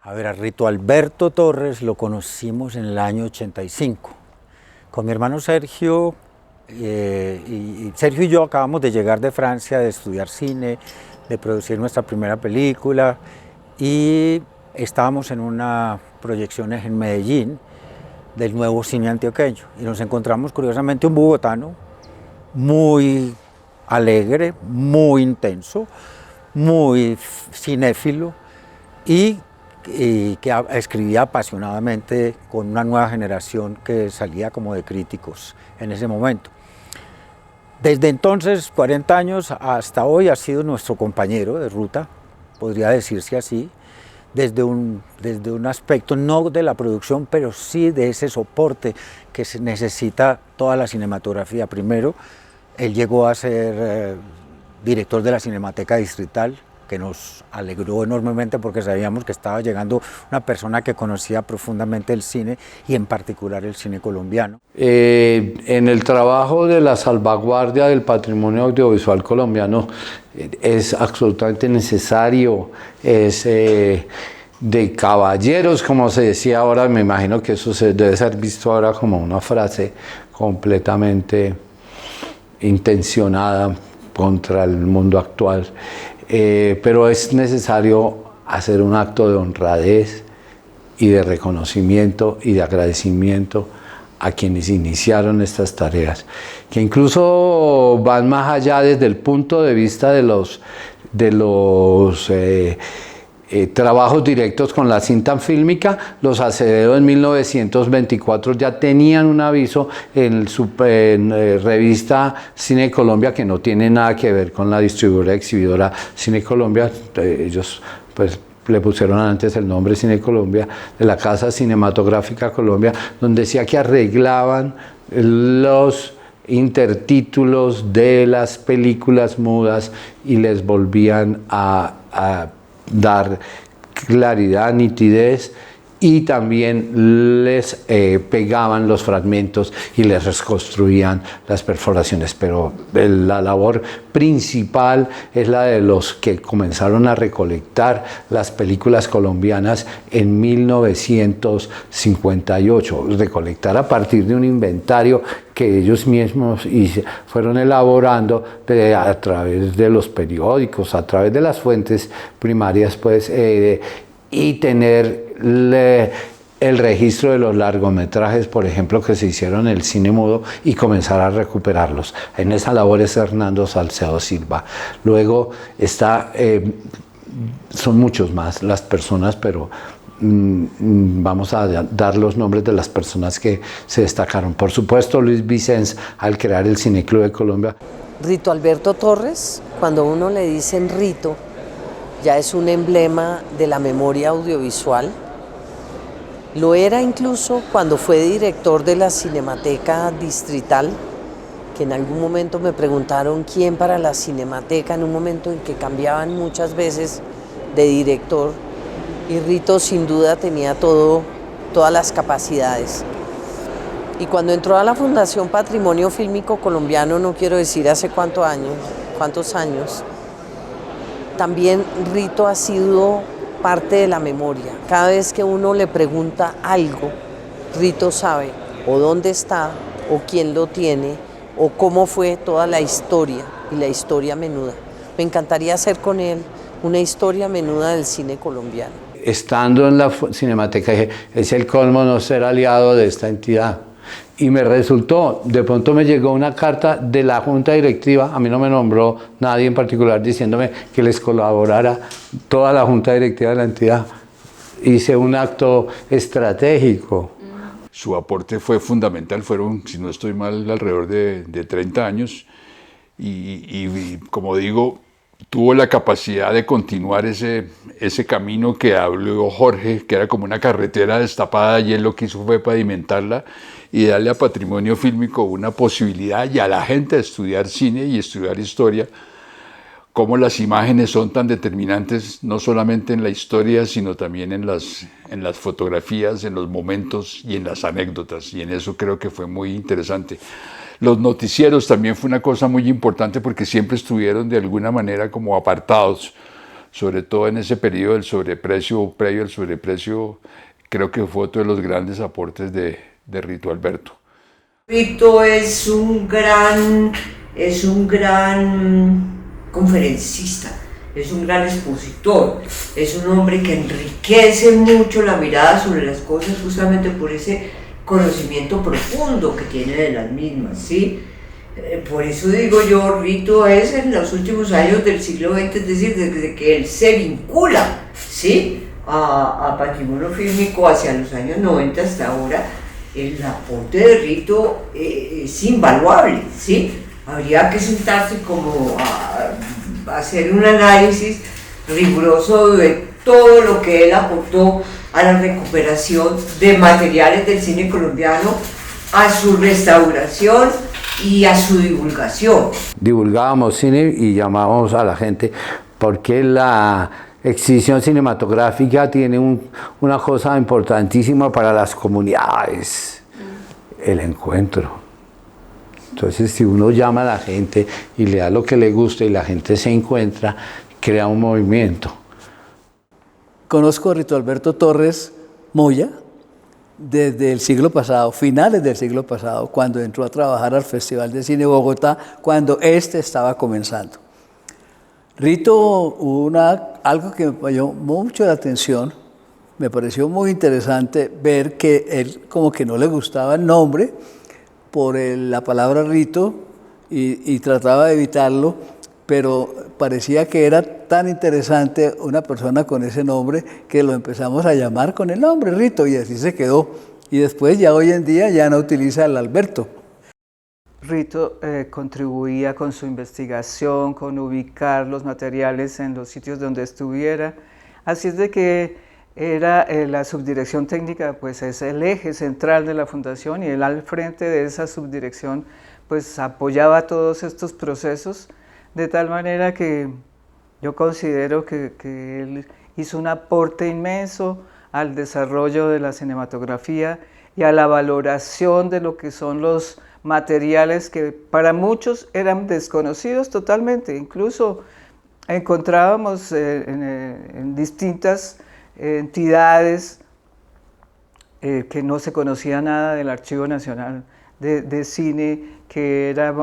A ver, a Rito Alberto Torres lo conocimos en el año 85. Con mi hermano Sergio, Sergio y yo acabamos de llegar de Francia, de estudiar cine, de producir nuestra primera película, y estábamos en una proyección en Medellín del nuevo cine antioqueño. Y nos encontramos curiosamente un bogotano muy alegre, muy intenso, muy cinéfilo y que escribía apasionadamente con una nueva generación que salía como de críticos en ese momento. Desde entonces, 40 años hasta hoy, ha sido nuestro compañero de ruta, podría decirse así, desde un aspecto no de la producción, pero sí de ese soporte que se necesita toda la cinematografía. Primero, él llegó a ser director de la Cinemateca Distrital, que nos alegró enormemente porque sabíamos que estaba llegando una persona que conocía profundamente el cine y en particular el cine colombiano. En el trabajo de la salvaguardia del patrimonio audiovisual colombiano es absolutamente necesario, es de caballeros, como se decía ahora. Me imagino que eso debe ser visto ahora como una frase completamente intencionada contra el mundo actual. Pero es necesario hacer un acto de honradez y de reconocimiento y de agradecimiento a quienes iniciaron estas tareas, que incluso van más allá desde el punto de vista de los trabajos directos con la cinta fílmica. Los Acevedo en 1924 ya tenían un aviso en revista Cine Colombia, que no tiene nada que ver con la distribuidora exhibidora Cine Colombia. Ellos pues le pusieron antes el nombre Cine Colombia, de la Casa Cinematográfica Colombia, donde decía que arreglaban los intertítulos de las películas mudas y les volvían a dar claridad, nitidez, y también les pegaban los fragmentos y les reconstruían las perforaciones. Pero la labor principal es la de los que comenzaron a recolectar las películas colombianas en 1958, recolectar a partir de un inventario que ellos mismos fueron elaborando a través de los periódicos, a través de las fuentes primarias, pues, y tener el registro de los largometrajes, por ejemplo, que se hicieron en el cine mudo, y comenzar a recuperarlos. En esa labor es Hernando Salcedo Silva. Luego son muchos más las personas, pero vamos a dar los nombres de las personas que se destacaron. Por supuesto, Luis Vicens, al crear el Cineclub de Colombia. Rito Alberto Torres, cuando uno le dicen Rito, ya es un emblema de la memoria audiovisual. Lo era incluso cuando fue director de la Cinemateca Distrital, que en algún momento me preguntaron quién para la Cinemateca, en un momento en que cambiaban muchas veces de director, y Rito sin duda tenía todas las capacidades. Y cuando entró a la Fundación Patrimonio Fílmico Colombiano, no quiero decir hace cuántos años, también Rito ha sido parte de la memoria. Cada vez que uno le pregunta algo, Rito sabe o dónde está, o quién lo tiene, o cómo fue toda la historia, y la historia menuda. Me encantaría hacer con él una historia menuda del cine colombiano. Estando en la Cinemateca, dije, es el colmo no ser aliado de esta entidad. Y me resultó, de pronto me llegó una carta de la Junta Directiva, a mí no me nombró nadie en particular, diciéndome que les colaborara toda la Junta Directiva de la entidad. Hice un acto estratégico. Su aporte fue fundamental, fueron, si no estoy mal, alrededor de 30 años, y como digo, tuvo la capacidad de continuar ese camino que habló Jorge, que era como una carretera destapada, y él lo que hizo fue pavimentarla y darle a Patrimonio Fílmico una posibilidad, y a la gente, de estudiar cine y estudiar historia, cómo las imágenes son tan determinantes, no solamente en la historia, sino también en las fotografías, en los momentos y en las anécdotas, y en eso creo que fue muy interesante. Los noticieros también fue una cosa muy importante, porque siempre estuvieron de alguna manera como apartados sobre todo en ese periodo del sobreprecio, previo al sobreprecio, creo que fue otro de los grandes aportes de Rito Alberto. Rito es un gran conferencista, es un gran expositor, es un hombre que enriquece mucho la mirada sobre las cosas justamente por ese conocimiento profundo que tiene de las mismas, ¿sí? Por eso digo yo, Rito es en los últimos años del siglo XX, es decir, desde que él se vincula, ¿sí?, a patrimonio fílmico hacia los años 90 hasta ahora, el aporte de Rito es invaluable, ¿sí? Habría que sentarse como a hacer un análisis riguroso de todo lo que él aportó a la recuperación de materiales del cine colombiano, a su restauración y a su divulgación. Divulgábamos cine y llamábamos a la gente porque la exhibición cinematográfica tiene una cosa importantísima para las comunidades, el encuentro. Entonces, si uno llama a la gente y le da lo que le gusta y la gente se encuentra, crea un movimiento. Conozco a Rito Alberto Torres Moya desde el siglo pasado, finales del siglo pasado, cuando entró a trabajar al Festival de Cine Bogotá, cuando este estaba comenzando. Rito, algo que me llamó mucho la atención, me pareció muy interesante ver que él como que no le gustaba el nombre por la palabra Rito y trataba de evitarlo, pero parecía que era tan interesante una persona con ese nombre que lo empezamos a llamar con el nombre Rito y así se quedó. Y después ya hoy en día ya no utiliza el Alberto. Rito contribuía con su investigación, con ubicar los materiales en los sitios donde estuviera. Así es de que era la subdirección técnica, pues es el eje central de la fundación y él al frente de esa subdirección pues apoyaba todos estos procesos de tal manera que yo considero que él hizo un aporte inmenso al desarrollo de la cinematografía y a la valoración de lo que son los materiales que para muchos eran desconocidos totalmente. Incluso encontrábamos en distintas entidades que no se conocía nada del Archivo Nacional de Cine, que era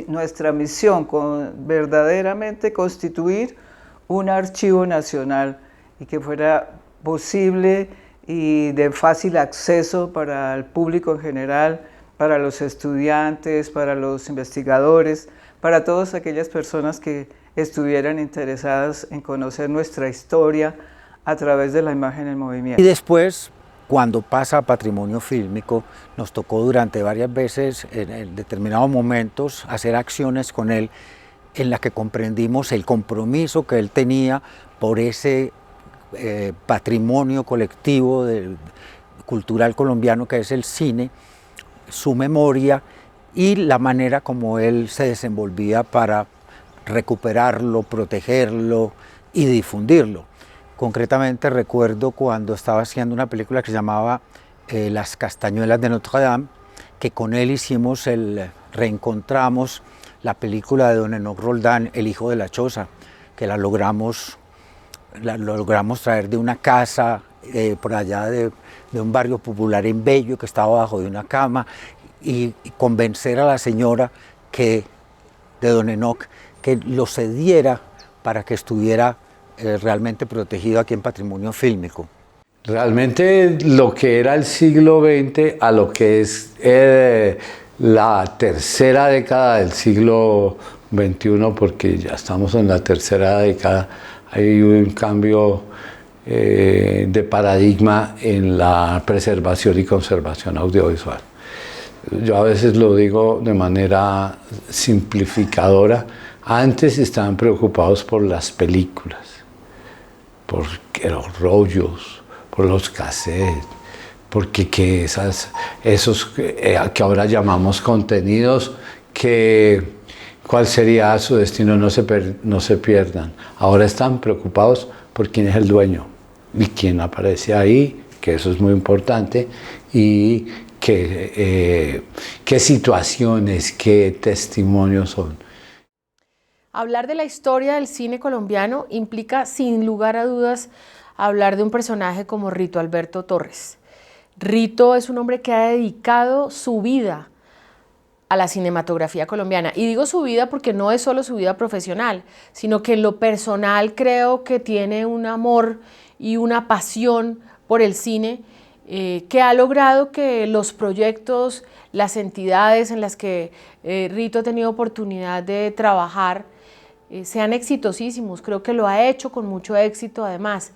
nuestra misión, verdaderamente constituir un archivo nacional y que fuera posible y de fácil acceso para el público en general, para los estudiantes, para los investigadores, para todas aquellas personas que estuvieran interesadas en conocer nuestra historia a través de la imagen en movimiento. Y después, cuando pasa a patrimonio fílmico, nos tocó durante varias veces, en determinados momentos, hacer acciones con él en las que comprendimos el compromiso que él tenía por ese patrimonio colectivo cultural colombiano que es el cine, su memoria y la manera como él se desenvolvía para recuperarlo, protegerlo y difundirlo. Concretamente recuerdo cuando estaba haciendo una película que se llamaba Las Castañuelas de Notre Dame, que con él reencontramos la película de don Enoch Roldán, El hijo de la choza, que la logramos traer de una casa por allá de un barrio popular en Bello, que estaba bajo de una cama, y convencer a la señora de don Enoch que lo cediera para que estuviera realmente protegido aquí en patrimonio fílmico. Realmente lo que era el siglo XX a lo que es la tercera década del siglo XXI, porque ya estamos en la tercera década, hay un cambio de paradigma en la preservación y conservación audiovisual. Yo a veces lo digo de manera simplificadora, antes estaban preocupados por las películas, por los rollos, por los cassettes, porque esos que ahora llamamos contenidos, ¿cuál sería su destino? No se pierdan. Ahora están preocupados por quién es el dueño y quién aparece ahí, que eso es muy importante, y qué situaciones, qué testimonios son. Hablar de la historia del cine colombiano implica, sin lugar a dudas, hablar de un personaje como Rito Alberto Torres. Rito es un hombre que ha dedicado su vida a la cinematografía colombiana. Y digo su vida porque no es solo su vida profesional, sino que en lo personal creo que tiene un amor y una pasión por el cine que ha logrado que los proyectos, las entidades en las que Rito ha tenido oportunidad de trabajar sean exitosísimos. Creo que lo ha hecho con mucho éxito además.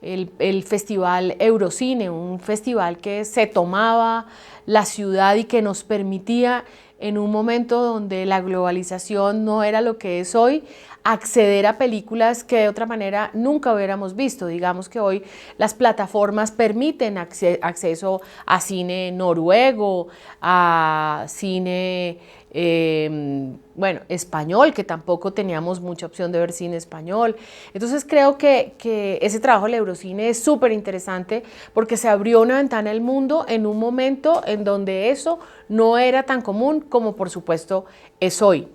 El Festival Eurocine, un festival que se tomaba la ciudad y que nos permitía, en un momento donde la globalización no era lo que es hoy, acceder a películas que de otra manera nunca hubiéramos visto. Digamos que hoy las plataformas permiten acceso a cine noruego, a cine español, que tampoco teníamos mucha opción de ver cine español. Entonces creo que ese trabajo del Eurocine es súper interesante porque se abrió una ventana al mundo en un momento en donde eso no era tan común como por supuesto es hoy.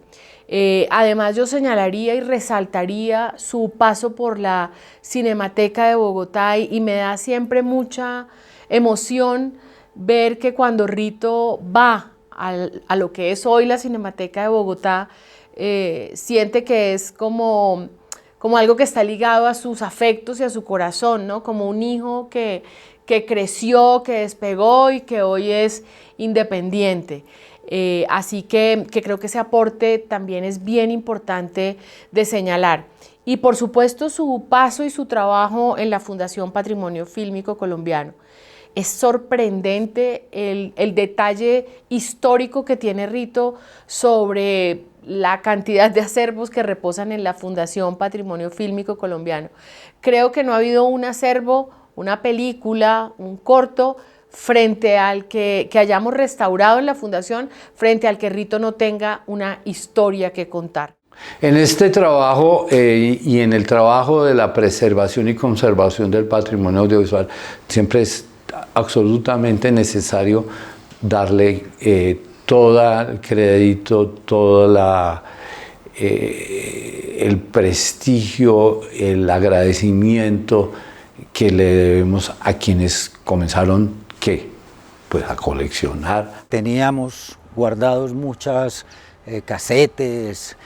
Además yo señalaría y resaltaría su paso por la Cinemateca de Bogotá y me da siempre mucha emoción ver que cuando Rito va a lo que es hoy la Cinemateca de Bogotá, siente que es como algo que está ligado a sus afectos y a su corazón, ¿no? Como un hijo que creció, que despegó y que hoy es independiente. Así que creo que ese aporte también es bien importante de señalar. Y por supuesto su paso y su trabajo en la Fundación Patrimonio Fílmico Colombiano. Es sorprendente el detalle histórico que tiene Rito sobre la cantidad de acervos que reposan en la Fundación Patrimonio Fílmico Colombiano. Creo que no ha habido un acervo, una película, un corto, frente al que hayamos restaurado en la Fundación, frente al que Rito no tenga una historia que contar. En este trabajo y en el trabajo de la preservación y conservación del patrimonio audiovisual, siempre es absolutamente necesario darle todo el crédito, todo el prestigio, el agradecimiento que le debemos a quienes comenzaron pues a coleccionar. Teníamos guardados muchas casetes,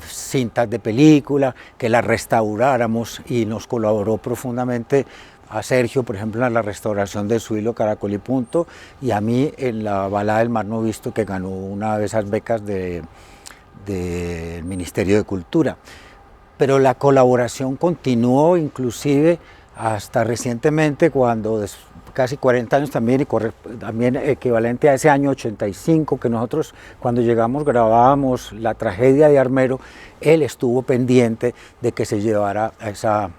cintas de película, que las restauráramos y nos colaboró profundamente a Sergio, por ejemplo, en la restauración de Su hilo, Caracol y Punto, y a mí en la Balada del Mar No Visto, que ganó una de esas becas del Ministerio de Cultura. Pero la colaboración continuó inclusive hasta recientemente, cuando casi 40 años también, y también equivalente a ese año 85, que nosotros cuando llegamos grabábamos La tragedia de Armero, él estuvo pendiente de que se llevara esa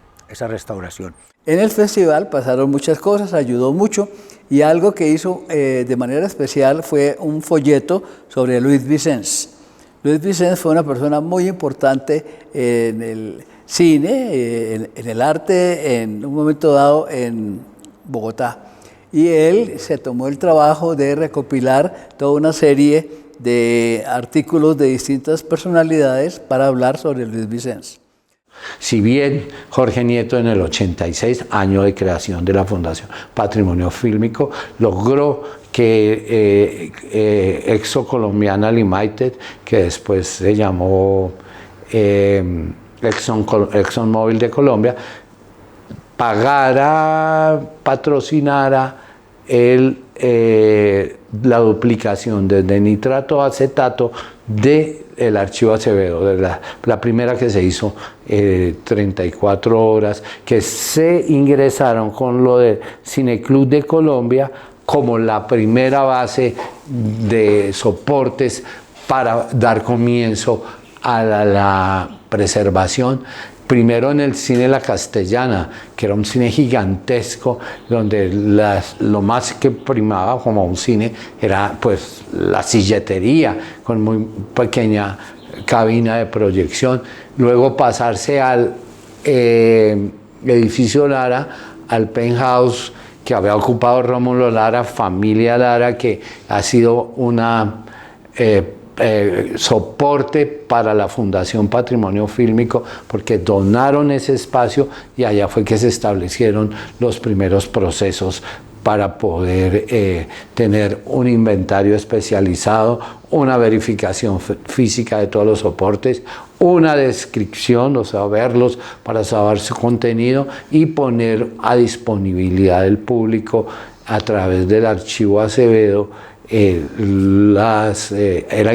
restauración. En el festival pasaron muchas cosas, ayudó mucho, y algo que hizo de manera especial fue un folleto sobre Luis Vicens. Luis Vicens fue una persona muy importante en el cine, en el arte, en un momento dado en Bogotá. Y él se tomó el trabajo de recopilar toda una serie de artículos de distintas personalidades para hablar sobre Luis Vicens. Si bien Jorge Nieto en el 86, año de creación de la Fundación Patrimonio Fílmico, logró que Exo Colombiana Limited, que después se llamó ExxonMobil de Colombia, patrocinara la duplicación desde nitrato a acetato del archivo Acevedo, de la primera que se hizo 34 horas, que se ingresaron con lo del Cineclub de Colombia como la primera base de soportes para dar comienzo a la preservación. Primero en el cine La Castellana, que era un cine gigantesco, donde lo más que primaba como un cine era pues la silletería, con muy pequeña cabina de proyección. Luego pasarse al edificio Lara, al penthouse que había ocupado Rómulo Lara, familia Lara, que ha sido una soporte para la Fundación Patrimonio Fílmico, porque donaron ese espacio y allá fue que se establecieron los primeros procesos para poder tener un inventario especializado, una verificación física de todos los soportes, una descripción, o sea, verlos para saber su contenido y poner a disponibilidad del público a través del archivo Acevedo. Era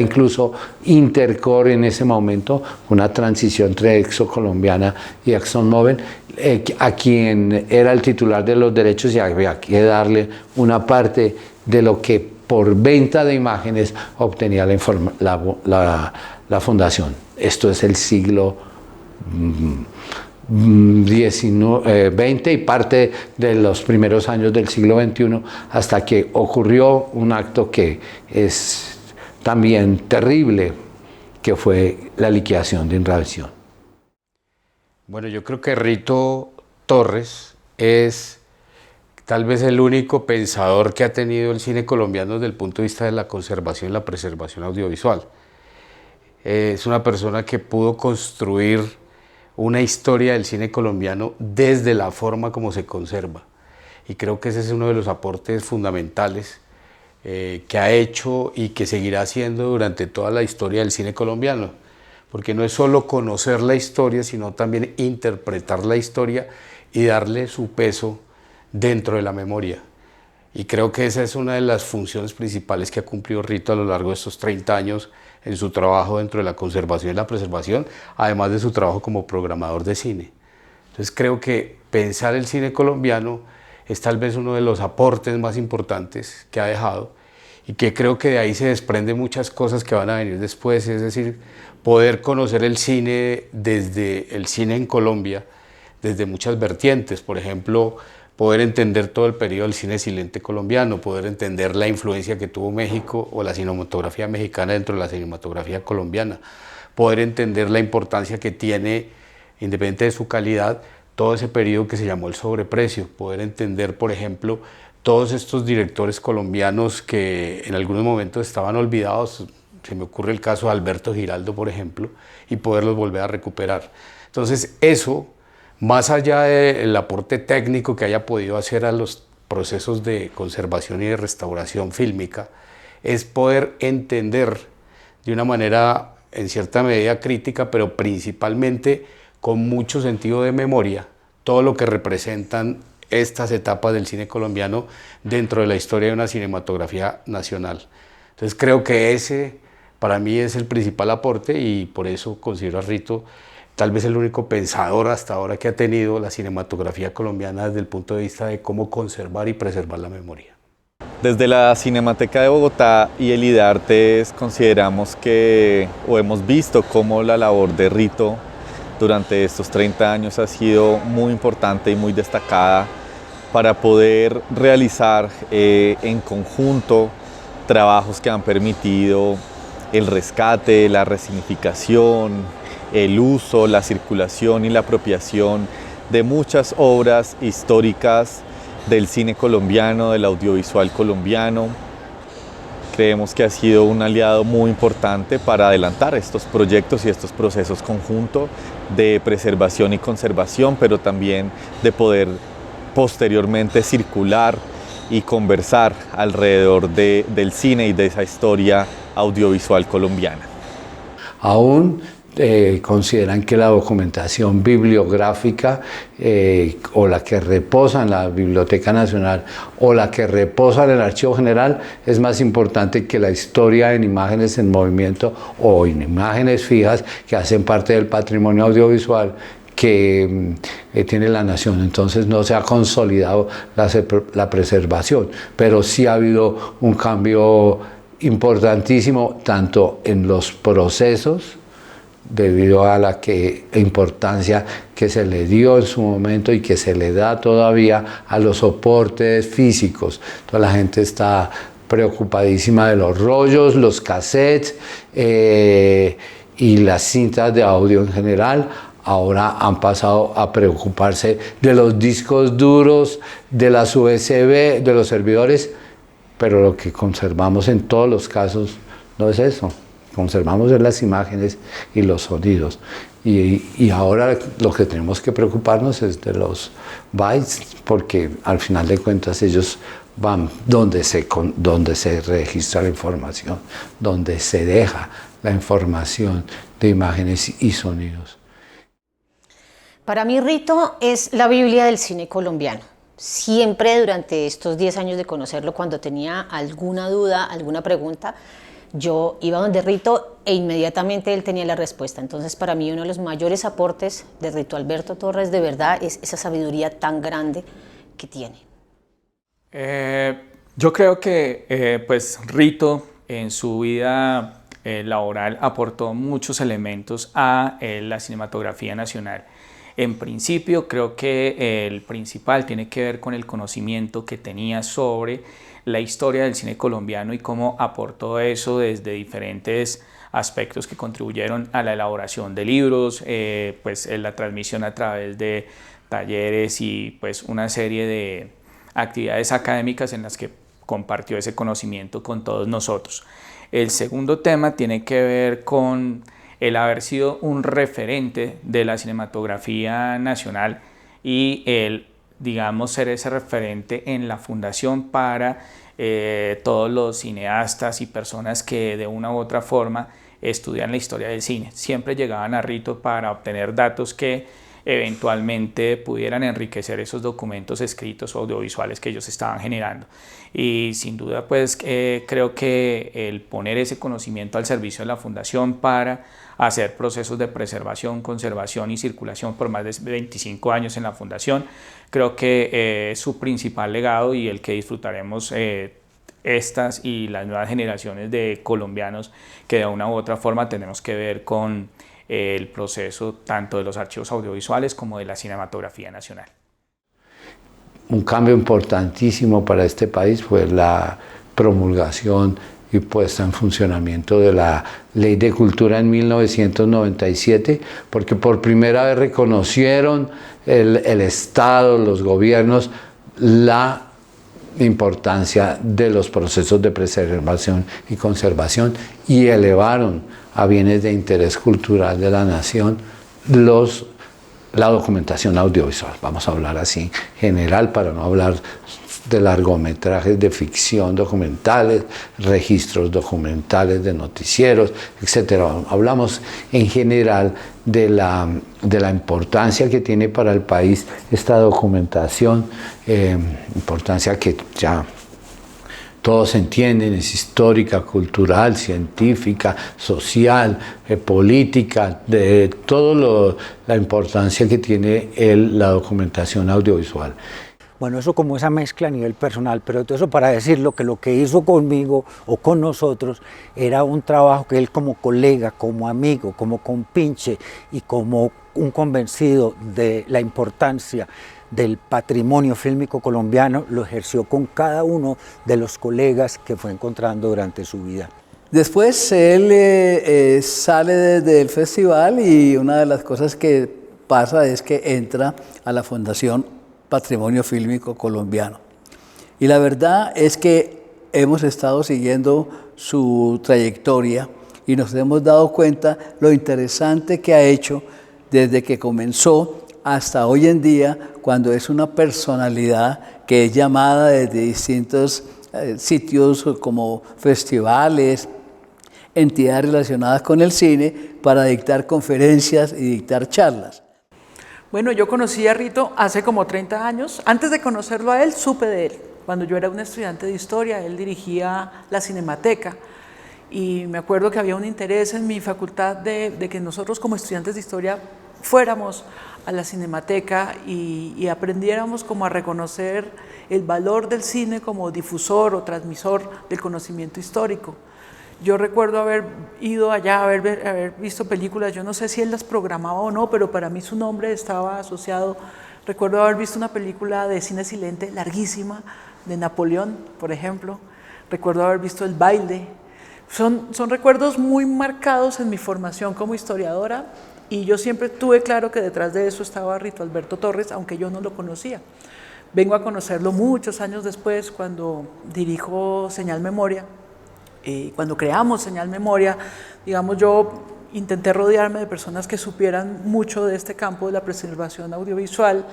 incluso Intercor en ese momento, una transición entre ExxonColombiana y ExxonMobil, a quien era el titular de los derechos y había que darle una parte de lo que por venta de imágenes obtenía la fundación. Esto es el siglo XX y parte de los primeros años del siglo XXI, hasta que ocurrió un acto que es también terrible, que fue la liquidación de Inravisión. Bueno, yo creo que Rito Torres es tal vez el único pensador que ha tenido el cine colombiano desde el punto de vista de la conservación y la preservación audiovisual. Es una persona que pudo construir una historia del cine colombiano desde la forma como se conserva. Y creo que ese es uno de los aportes fundamentales que ha hecho y que seguirá haciendo durante toda la historia del cine colombiano. Porque no es solo conocer la historia, sino también interpretar la historia y darle su peso dentro de la memoria. Y creo que esa es una de las funciones principales que ha cumplido Rito a lo largo de estos 30 años en su trabajo dentro de la conservación y la preservación, además de su trabajo como programador de cine. Entonces creo que pensar el cine colombiano es tal vez uno de los aportes más importantes que ha dejado y que creo que de ahí se desprenden muchas cosas que van a venir después, es decir, poder conocer el cine desde el cine en Colombia, desde muchas vertientes, por ejemplo, poder entender todo el periodo del cine silente colombiano, poder entender la influencia que tuvo México o la cinematografía mexicana dentro de la cinematografía colombiana, poder entender la importancia que tiene, independiente de su calidad, todo ese periodo que se llamó el sobreprecio, poder entender, por ejemplo, todos estos directores colombianos que en algunos momentos estaban olvidados, se me ocurre el caso de Alberto Giraldo, por ejemplo, y poderlos volver a recuperar. Entonces eso, más allá del aporte técnico que haya podido hacer a los procesos de conservación y de restauración fílmica, es poder entender de una manera en cierta medida crítica, pero principalmente con mucho sentido de memoria, todo lo que representan estas etapas del cine colombiano dentro de la historia de una cinematografía nacional. Entonces creo que ese para mí es el principal aporte y por eso considero a Rito tal vez el único pensador hasta ahora que ha tenido la cinematografía colombiana desde el punto de vista de cómo conservar y preservar la memoria. Desde la Cinemateca de Bogotá y el IDARTES consideramos que, o hemos visto cómo la labor de Rito durante estos 30 años ha sido muy importante y muy destacada para poder realizar en conjunto trabajos que han permitido el rescate, la resignificación, el uso, la circulación y la apropiación de muchas obras históricas del cine colombiano, del audiovisual colombiano. Creemos que ha sido un aliado muy importante para adelantar estos proyectos y estos procesos conjuntos de preservación y conservación, pero también de poder posteriormente circular y conversar alrededor del cine y de esa historia audiovisual colombiana. Aún consideran que la documentación bibliográfica o la que reposa en la Biblioteca Nacional o la que reposa en el Archivo General es más importante que la historia en imágenes en movimiento o en imágenes fijas que hacen parte del patrimonio audiovisual que tiene la nación. Entonces no se ha consolidado la preservación, pero sí ha habido un cambio importantísimo tanto en los procesos debido a la importancia que se le dio en su momento y que se le da todavía a los soportes físicos. Toda la gente está preocupadísima de los rollos, los cassettes y las cintas de audio en general. Ahora han pasado a preocuparse de los discos duros, de las USB, de los servidores, pero lo que conservamos en todos los casos no es eso. conservamos es las imágenes y los sonidos. Y ahora lo que tenemos que preocuparnos es de los bytes, porque al final de cuentas ellos van donde se registra la información, donde se deja la información de imágenes y sonidos. Para mí Rito es la Biblia del cine colombiano. Siempre durante estos 10 años de conocerlo, cuando tenía alguna duda, alguna pregunta, yo iba donde Rito e inmediatamente él tenía la respuesta. Entonces, para mí uno de los mayores aportes de Rito Alberto Torres de verdad es esa sabiduría tan grande que tiene. Yo creo que pues Rito en su vida laboral aportó muchos elementos a la cinematografía nacional. En principio creo que el principal tiene que ver con el conocimiento que tenía sobre la historia del cine colombiano y cómo aportó eso desde diferentes aspectos que contribuyeron a la elaboración de libros, pues en la transmisión a través de talleres y pues una serie de actividades académicas en las que compartió ese conocimiento con todos nosotros. El segundo tema tiene que ver con el haber sido un referente de la cinematografía nacional y el, digamos, ser ese referente en la fundación para todos los cineastas y personas que de una u otra forma estudian la historia del cine. Siempre llegaban a Rito para obtener datos que eventualmente pudieran enriquecer esos documentos escritos o audiovisuales que ellos estaban generando. Y sin duda pues creo que el poner ese conocimiento al servicio de la fundación para hacer procesos de preservación, conservación y circulación por más de 25 años en la fundación, creo que es su principal legado y el que disfrutaremos estas y las nuevas generaciones de colombianos que de una u otra forma tenemos que ver con el proceso tanto de los archivos audiovisuales como de la cinematografía nacional. Un cambio importantísimo para este país fue la promulgación y puesta en funcionamiento de la Ley de Cultura en 1997, porque por primera vez reconocieron el Estado, los gobiernos, la importancia de los procesos de preservación y conservación y elevaron a bienes de interés cultural de la nación la documentación audiovisual. Vamos a hablar así en general para no hablar de largometrajes de ficción documentales, registros documentales de noticieros, etc. Hablamos en general de la importancia que tiene para el país esta documentación, importancia que ya todos entienden, es histórica, cultural, científica, social, política, de toda la importancia que tiene la documentación audiovisual. Bueno, eso como esa mezcla a nivel personal, pero todo eso para decirlo que lo que hizo conmigo o con nosotros era un trabajo que él como colega, como amigo, como compinche y como un convencido de la importancia del patrimonio fílmico colombiano, lo ejerció con cada uno de los colegas que fue encontrando durante su vida. Después él sale del festival y una de las cosas que pasa es que entra a la Fundación Patrimonio Fílmico Colombiano. Y la verdad es que hemos estado siguiendo su trayectoria y nos hemos dado cuenta lo interesante que ha hecho desde que comenzó hasta hoy en día, cuando es una personalidad que es llamada desde distintos sitios como festivales, entidades relacionadas con el cine, para dictar conferencias y dictar charlas. Bueno, yo conocí a Rito hace como 30 años. Antes de conocerlo a él, supe de él. Cuando yo era un estudiante de historia, él dirigía la Cinemateca. Y me acuerdo que había un interés en mi facultad de que nosotros como estudiantes de historia fuéramos a la Cinemateca y aprendiéramos como a reconocer el valor del cine como difusor o transmisor del conocimiento histórico. Yo recuerdo haber ido allá, haber visto películas, yo no sé si él las programaba o no, pero para mí su nombre estaba asociado. Recuerdo haber visto una película de cine silente larguísima, de Napoleón, por ejemplo. Recuerdo haber visto El baile. Son recuerdos muy marcados en mi formación como historiadora y yo siempre tuve claro que detrás de eso estaba Rito Alberto Torres, aunque yo no lo conocía. Vengo a conocerlo muchos años después cuando dirijo Señal Memoria Cuando creamos Señal Memoria, digamos, yo intenté rodearme de personas que supieran mucho de este campo de la preservación audiovisual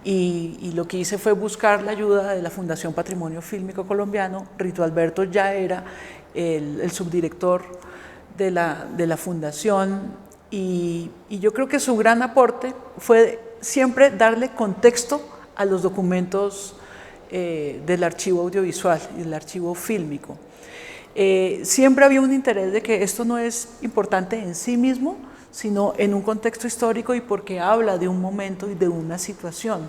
y lo que hice fue buscar la ayuda de la Fundación Patrimonio Fílmico Colombiano. Rito Alberto ya era el subdirector de la fundación y yo creo que su gran aporte fue siempre darle contexto a los documentos del archivo audiovisual y del archivo fílmico. Siempre había un interés de que esto no es importante en sí mismo, sino en un contexto histórico y porque habla de un momento y de una situación.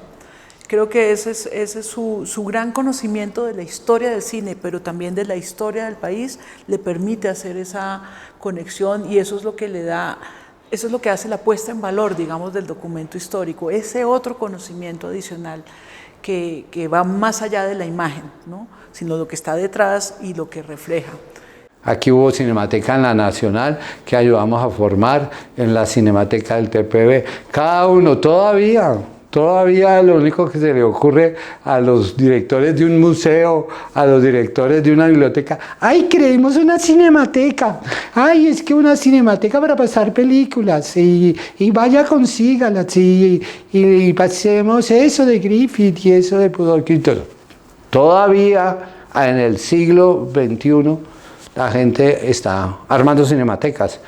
Creo que ese es su gran conocimiento de la historia del cine, pero también de la historia del país, le permite hacer esa conexión y eso es lo que le da, eso es lo que hace la puesta en valor, digamos, del documento histórico, ese otro conocimiento adicional que va más allá de la imagen, ¿no? Sino lo que está detrás y lo que refleja. Aquí hubo Cinemateca en la Nacional que ayudamos a formar, en la Cinemateca del TPB. Cada uno todavía lo único que se le ocurre a los directores de un museo, a los directores de una biblioteca, ¡ay, creemos una cinemateca! ¡Ay, es que una cinemateca para pasar películas! Y vaya, consígalas, y pasemos eso de Griffith y eso de Pudor. Todavía en el siglo XXI la gente está armando cinematecas.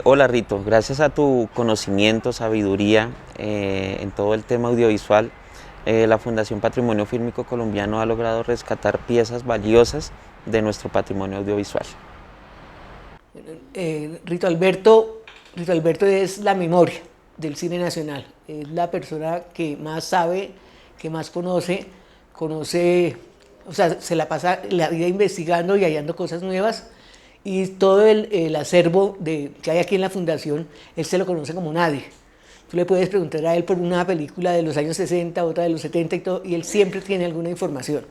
Hola Rito, gracias a tu conocimiento, sabiduría en todo el tema audiovisual, la Fundación Patrimonio Fílmico Colombiano ha logrado rescatar piezas valiosas de nuestro patrimonio audiovisual. Rito Alberto es la memoria del cine nacional, es la persona que más sabe, que más conoce, o sea, se la pasa la vida investigando y hallando cosas nuevas. Y todo el acervo que hay aquí en la Fundación, él se lo conoce como nadie. Tú le puedes preguntar a él por una película de los años 60, otra de los 70 y todo, y él siempre tiene alguna información.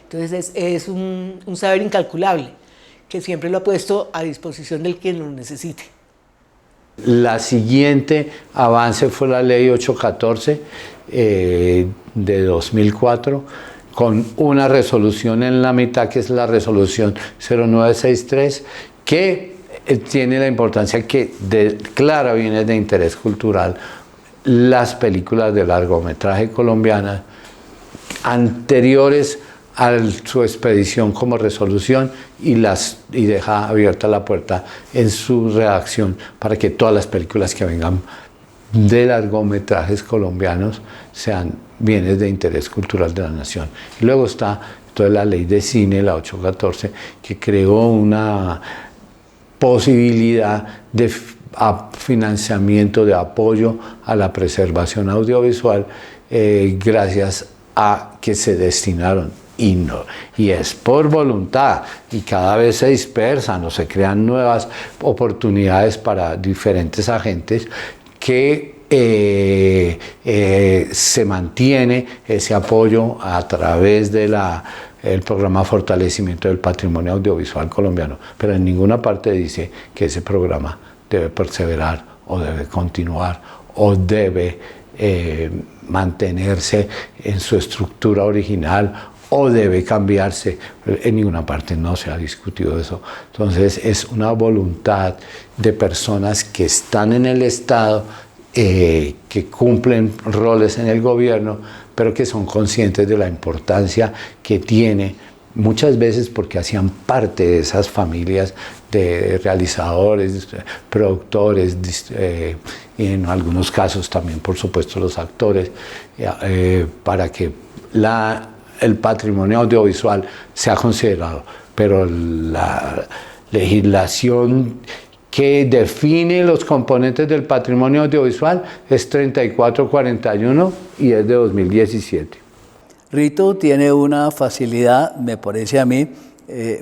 Entonces es un saber incalculable, que siempre lo ha puesto a disposición del quien lo necesite. La siguiente avance fue la Ley 814 de 2004, con una resolución en la mitad, que es la resolución 0963, que tiene la importancia que declara bienes de interés cultural las películas de largometraje colombianas anteriores a su expedición como resolución y deja abierta la puerta en su redacción para que todas las películas que vengan de largometrajes colombianos sean bienes de interés cultural de la nación. Y luego está toda la ley de cine, la 814, que creó una posibilidad de financiamiento, de apoyo a la preservación audiovisual gracias a que se destinaron y es por voluntad y cada vez se dispersan o se crean nuevas oportunidades para diferentes agentes que se mantiene ese apoyo a través de el programa Fortalecimiento del Patrimonio Audiovisual Colombiano, pero en ninguna parte dice que ese programa debe perseverar o debe continuar o debe mantenerse en su estructura original o debe cambiarse. En ninguna parte no se ha discutido eso. Entonces es una voluntad de personas que están en el Estado, que cumplen roles en el gobierno, pero que son conscientes de la importancia que tiene, muchas veces porque hacían parte de esas familias de realizadores, productores, y en algunos casos también, por supuesto, los actores, para que el patrimonio audiovisual sea considerado. Pero la legislación que define los componentes del patrimonio audiovisual es 3441 y es de 2017. Rito tiene una facilidad, me parece a mí,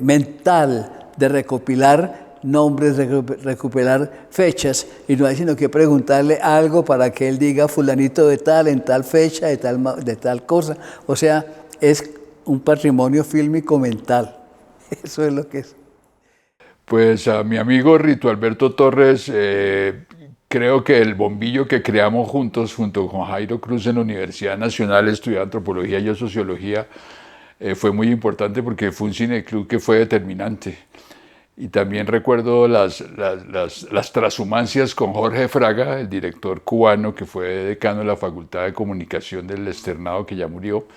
mental de recopilar nombres, recuperar fechas, y no hay sino que preguntarle algo para que él diga fulanito de tal, en tal fecha, de tal cosa. O sea, es un patrimonio fílmico mental. Eso es lo que es. Pues a mi amigo Rito Alberto Torres, creo que el bombillo que creamos juntos, junto con Jairo Cruz en la Universidad Nacional, estudié antropología y sociología, fue muy importante porque fue un cineclub que fue determinante. Y también recuerdo las transhumancias con Jorge Fraga, el director cubano que fue decano de la Facultad de Comunicación del Externado, que ya murió,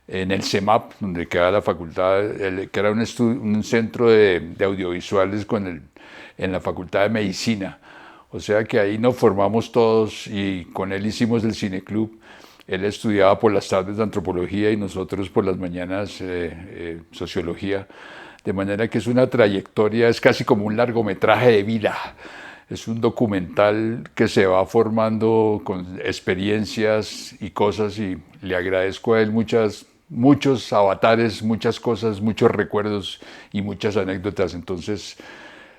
en el CEMAP, donde queda la facultad, que era un centro de audiovisuales en la Facultad de Medicina. O sea que ahí nos formamos todos y con él hicimos el cineclub. Él estudiaba por las tardes de antropología y nosotros por las mañanas sociología. De manera que es una trayectoria, es casi como un largometraje de vida. Es un documental que se va formando con experiencias y cosas, y le agradezco a él muchos avatares, muchas cosas, muchos recuerdos y muchas anécdotas. Entonces,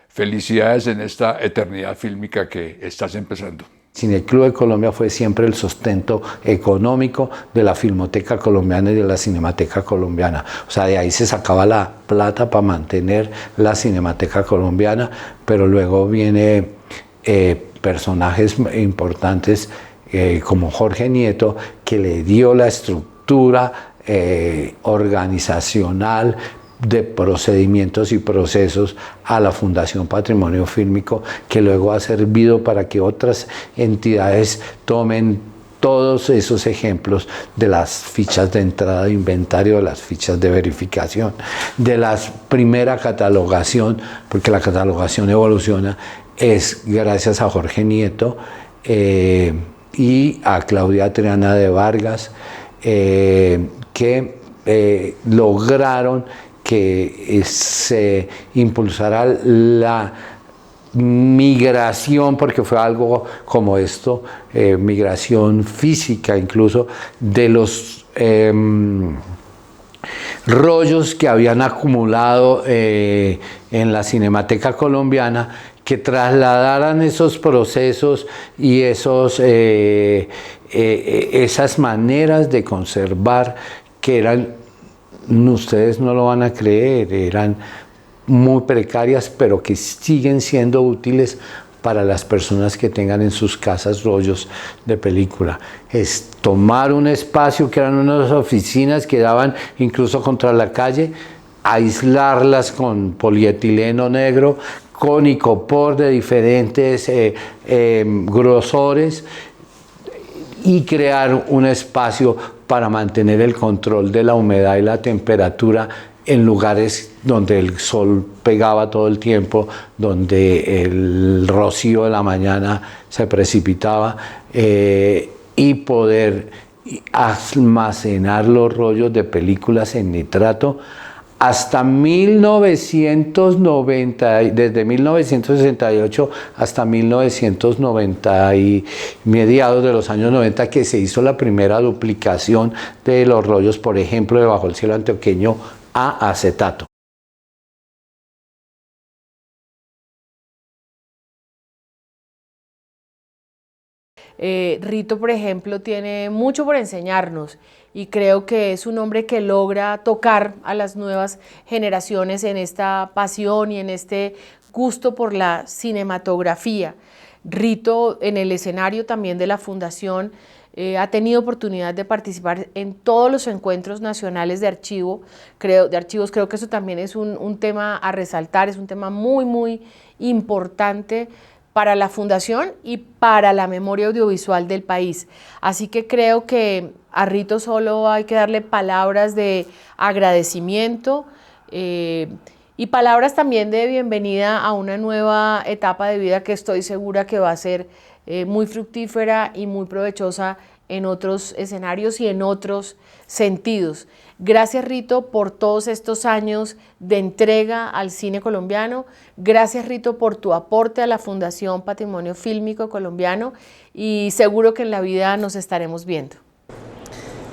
felicidades en esta eternidad fílmica que estás empezando. Cineclub de Colombia fue siempre el sustento económico de la Filmoteca Colombiana y de la Cinemateca Colombiana. O sea, de ahí se sacaba la plata para mantener la Cinemateca Colombiana, pero luego viene personajes importantes como Jorge Nieto, que le dio la estructura organizacional de procedimientos y procesos a la Fundación Patrimonio Fílmico, que luego ha servido para que otras entidades tomen todos esos ejemplos de las fichas de entrada de inventario, de las fichas de verificación, de la primera catalogación, porque la catalogación evoluciona, es gracias a Jorge Nieto y a Claudia Triana de Vargas, que lograron que se impulsara la migración, porque fue algo como esto, migración física incluso, de los rollos que habían acumulado en la Cinemateca Colombiana, que trasladaran esos procesos y esas maneras de conservar que eran, ustedes no lo van a creer, eran muy precarias, pero que siguen siendo útiles para las personas que tengan en sus casas rollos de película. Es tomar un espacio que eran unas oficinas que daban incluso contra la calle, aislarlas con polietileno negro, con icopor de diferentes grosores, y crear un espacio para mantener el control de la humedad y la temperatura en lugares donde el sol pegaba todo el tiempo, donde el rocío de la mañana se precipitaba, y poder almacenar los rollos de películas en nitrato hasta 1990, desde 1968 hasta 1990 y mediados de los años 90, que se hizo la primera duplicación de los rollos, por ejemplo, de Bajo el Cielo Antioqueño a acetato. Rito, por ejemplo, tiene mucho por enseñarnos y creo que es un hombre que logra tocar a las nuevas generaciones en esta pasión y en este gusto por la cinematografía. Rito, en el escenario también de la Fundación, ha tenido oportunidad de participar en todos los encuentros nacionales de archivos. Creo que eso también es un tema a resaltar, es un tema muy, muy importante para la Fundación y para la memoria audiovisual del país. Así que creo que a Rito solo hay que darle palabras de agradecimiento y palabras también de bienvenida a una nueva etapa de vida que estoy segura que va a ser muy fructífera y muy provechosa en otros escenarios y en otros sentidos. Gracias, Rito, por todos estos años de entrega al cine colombiano. Gracias, Rito, por tu aporte a la Fundación Patrimonio Fílmico Colombiano, y seguro que en la vida nos estaremos viendo.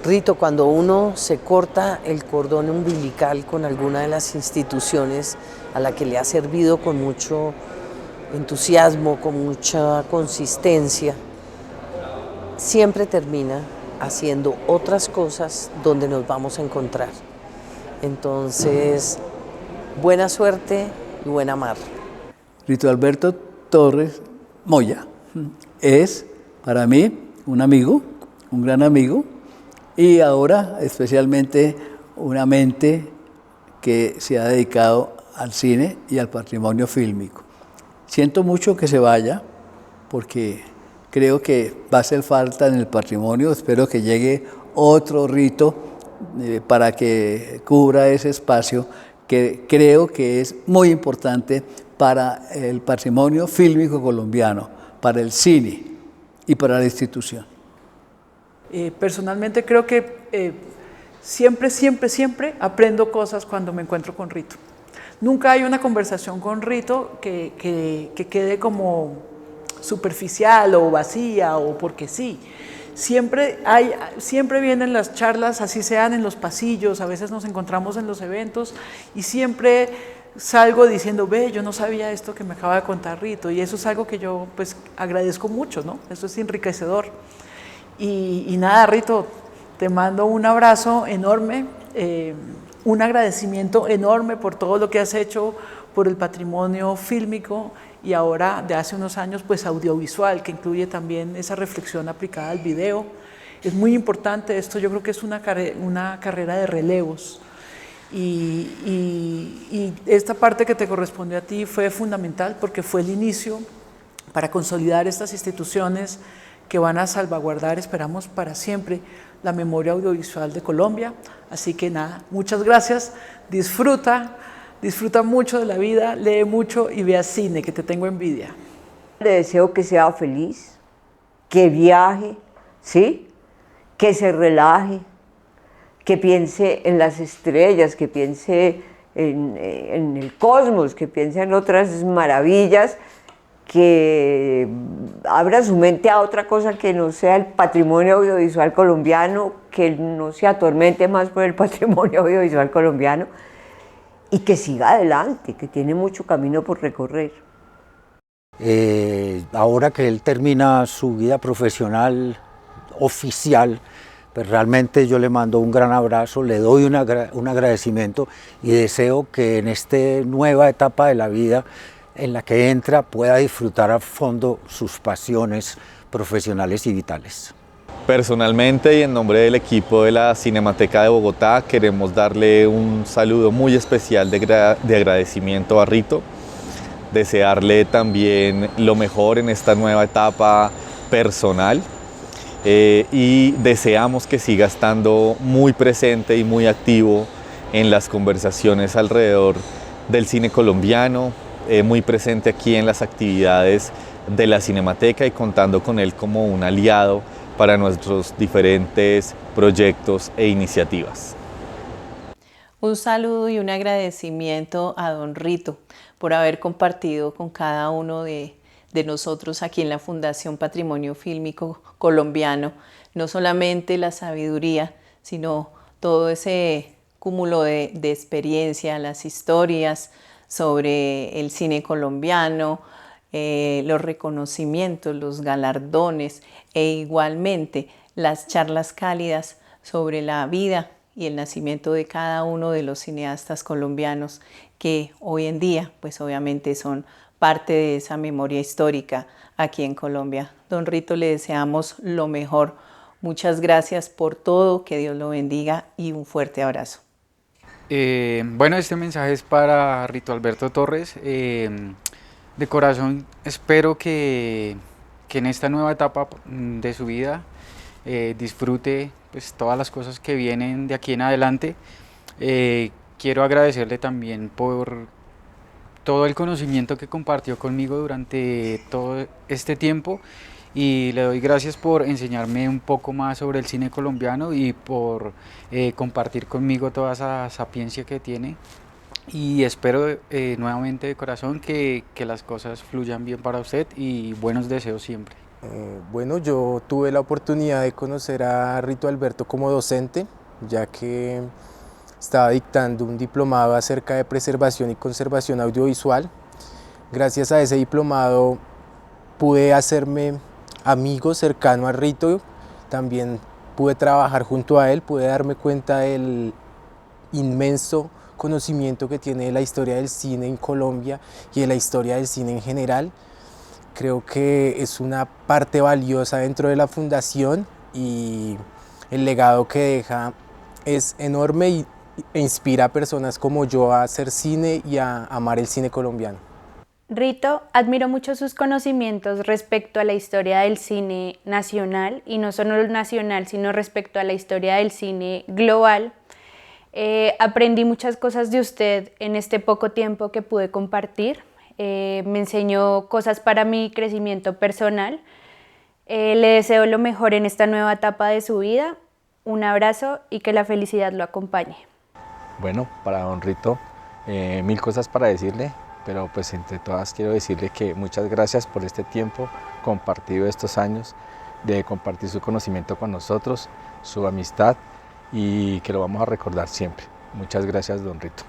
Rito, cuando uno se corta el cordón umbilical con alguna de las instituciones a la que le ha servido con mucho entusiasmo, con mucha consistencia, siempre termina haciendo otras cosas donde nos vamos a encontrar. Entonces, buena suerte y buena mar. Rito Alberto Torres Moya es para mí un amigo, un gran amigo, y ahora especialmente una mente que se ha dedicado al cine y al patrimonio fílmico. Siento mucho que se vaya, porque creo que va a hacer falta en el patrimonio. Espero que llegue otro Rito para que cubra ese espacio que creo que es muy importante para el patrimonio fílmico colombiano, para el cine y para la institución. Personalmente creo que siempre aprendo cosas cuando me encuentro con Rito. Nunca hay una conversación con Rito que quede como superficial o vacía o porque sí. Siempre vienen las charlas, así sean en los pasillos, a veces nos encontramos en los eventos y siempre salgo diciendo, ve, yo no sabía esto que me acaba de contar Rito, y eso es algo que yo pues agradezco mucho, ¿no? Eso es enriquecedor. Y nada, Rito, te mando un abrazo enorme, un agradecimiento enorme por todo lo que has hecho por el patrimonio fílmico y ahora de hace unos años pues audiovisual, que incluye también esa reflexión aplicada al video. Es muy importante esto, yo creo que es una carrera de relevos y esta parte que te correspondió a ti fue fundamental porque fue el inicio para consolidar estas instituciones que van a salvaguardar, esperamos para siempre, la memoria audiovisual de Colombia. Así que nada, muchas gracias, disfruta mucho de la vida, lee mucho y vea cine, que te tengo envidia. Le deseo que sea feliz, que viaje, ¿sí? Que se relaje, que piense en las estrellas, que piense en el cosmos, que piense en otras maravillas, que abra su mente a otra cosa que no sea el patrimonio audiovisual colombiano, que no se atormente más por el patrimonio audiovisual colombiano y que siga adelante, que tiene mucho camino por recorrer. Ahora que él termina su vida profesional oficial, pues realmente yo le mando un gran abrazo, le doy un agradecimiento y deseo que en esta nueva etapa de la vida en la que entra pueda disfrutar a fondo sus pasiones profesionales y vitales. Personalmente y en nombre del equipo de la Cinemateca de Bogotá queremos darle un saludo muy especial de agradecimiento a Rito, desearle también lo mejor en esta nueva etapa personal y deseamos que siga estando muy presente y muy activo en las conversaciones alrededor del cine colombiano, muy presente aquí en las actividades de la Cinemateca y contando con él como un aliado para nuestros diferentes proyectos e iniciativas. Un saludo y un agradecimiento a don Rito por haber compartido con cada uno de nosotros aquí en la Fundación Patrimonio Fílmico Colombiano, no solamente la sabiduría, sino todo ese cúmulo de experiencia, las historias sobre el cine colombiano, los reconocimientos, los galardones e igualmente las charlas cálidas sobre la vida y el nacimiento de cada uno de los cineastas colombianos que hoy en día pues obviamente son parte de esa memoria histórica aquí en Colombia. Don Rito, le deseamos lo mejor. Muchas gracias por todo, que Dios lo bendiga y un fuerte abrazo. Bueno, este mensaje es para Rito Alberto Torres. De corazón espero que en esta nueva etapa de su vida disfrute pues, todas las cosas que vienen de aquí en adelante. Quiero agradecerle también por todo el conocimiento que compartió conmigo durante todo este tiempo y le doy gracias por enseñarme un poco más sobre el cine colombiano y por compartir conmigo toda esa sapiencia que tiene. Y espero nuevamente de corazón que las cosas fluyan bien para usted y buenos deseos siempre. Bueno, yo tuve la oportunidad de conocer a Rito Alberto como docente, ya que estaba dictando un diplomado acerca de preservación y conservación audiovisual. Gracias a ese diplomado pude hacerme amigo cercano a Rito, también pude trabajar junto a él, pude darme cuenta del inmenso conocimiento que tiene de la historia del cine en Colombia y de la historia del cine en general. Creo que es una parte valiosa dentro de la fundación y el legado que deja es enorme y e inspira a personas como yo a hacer cine y a amar el cine colombiano. Rito, admiro mucho sus conocimientos respecto a la historia del cine nacional, y no solo el nacional, sino respecto a la historia del cine global. Aprendí muchas cosas de usted en este poco tiempo que pude compartir. Me enseñó cosas para mi crecimiento personal. Le deseo lo mejor en esta nueva etapa de su vida. Un abrazo y que la felicidad lo acompañe. Bueno, para don Rito, mil cosas para decirle, pero pues entre todas quiero decirle que muchas gracias por este tiempo compartido estos años, de compartir su conocimiento con nosotros, su amistad, y que lo vamos a recordar siempre. Muchas gracias, don Rito.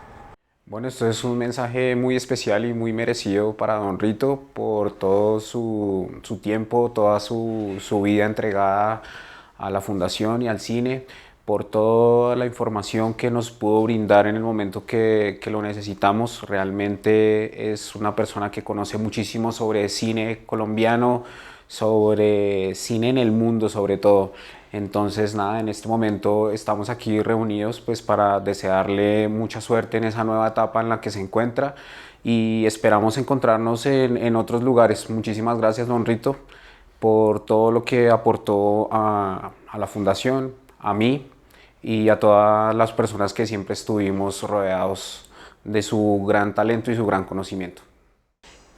Bueno, esto es un mensaje muy especial y muy merecido para don Rito por todo su tiempo, toda su vida entregada a la fundación y al cine, por toda la información que nos pudo brindar en el momento que lo necesitamos. Realmente es una persona que conoce muchísimo sobre cine colombiano, sobre cine en el mundo sobre todo. Entonces nada, en este momento estamos aquí reunidos pues para desearle mucha suerte en esa nueva etapa en la que se encuentra, y esperamos encontrarnos en otros lugares. Muchísimas gracias, don Rito, por todo lo que aportó a la fundación, a mí y a todas las personas que siempre estuvimos rodeados de su gran talento y su gran conocimiento.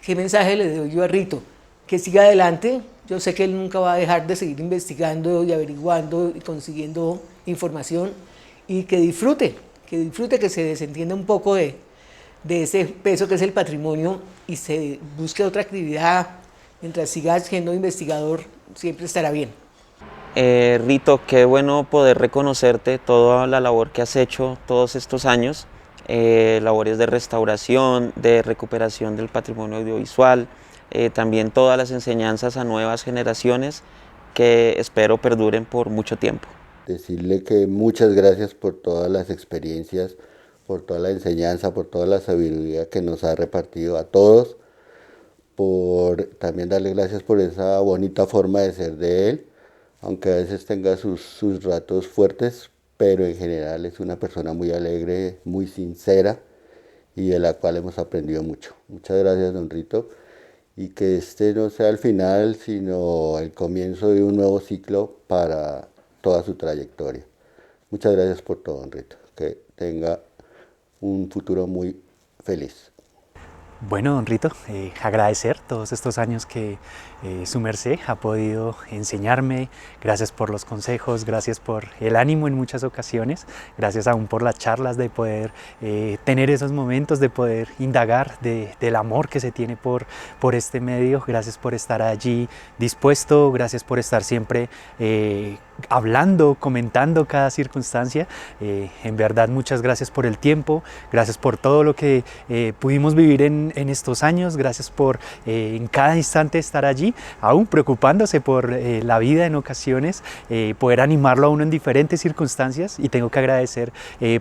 ¿Qué mensaje le doy yo a Rito? Que siga adelante. Yo sé que él nunca va a dejar de seguir investigando y averiguando y consiguiendo información, y que disfrute, que se desentienda un poco de ese peso que es el patrimonio y se busque otra actividad. Mientras siga siendo investigador, siempre estará bien. Rito, qué bueno poder reconocerte toda la labor que has hecho todos estos años, labores de restauración, de recuperación del patrimonio audiovisual, también todas las enseñanzas a nuevas generaciones que espero perduren por mucho tiempo. Decirle que muchas gracias por todas las experiencias, por toda la enseñanza, por toda la sabiduría que nos ha repartido a todos, por también darle gracias por esa bonita forma de ser de él, aunque a veces tenga sus ratos fuertes, pero en general es una persona muy alegre, muy sincera, y de la cual hemos aprendido mucho. Muchas gracias, don Rito, y que este no sea el final, sino el comienzo de un nuevo ciclo para toda su trayectoria. Muchas gracias por todo, don Rito, que tenga un futuro muy feliz. Bueno, don Rito, agradecer todos estos años que su merced ha podido enseñarme. Gracias por los consejos, gracias por el ánimo en muchas ocasiones, gracias aún por las charlas, de poder tener esos momentos, de poder indagar del amor que se tiene por este medio. Gracias por estar allí dispuesto, gracias por estar siempre hablando, comentando cada circunstancia. En verdad, muchas gracias por el tiempo, gracias por todo lo que pudimos vivir en estos años, gracias por en cada instante estar allí, aún preocupándose por la vida en ocasiones, poder animarlo a uno en diferentes circunstancias, y tengo que agradecer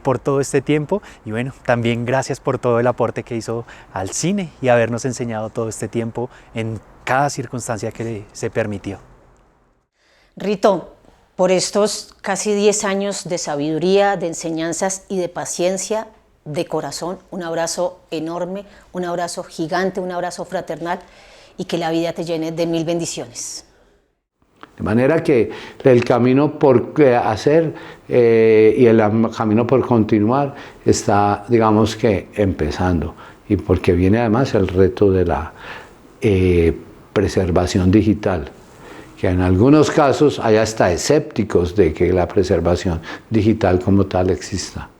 por todo este tiempo. Y bueno, también gracias por todo el aporte que hizo al cine y habernos enseñado todo este tiempo en cada circunstancia que se permitió. Rito, por estos casi 10 años de sabiduría, de enseñanzas y de paciencia, de corazón, un abrazo enorme, un abrazo gigante, un abrazo fraternal, y que la vida te llene de mil bendiciones. De manera que el camino por hacer y el camino por continuar está, digamos que, empezando, y porque viene además el reto de la preservación digital, que en algunos casos hay hasta escépticos de que la preservación digital como tal exista.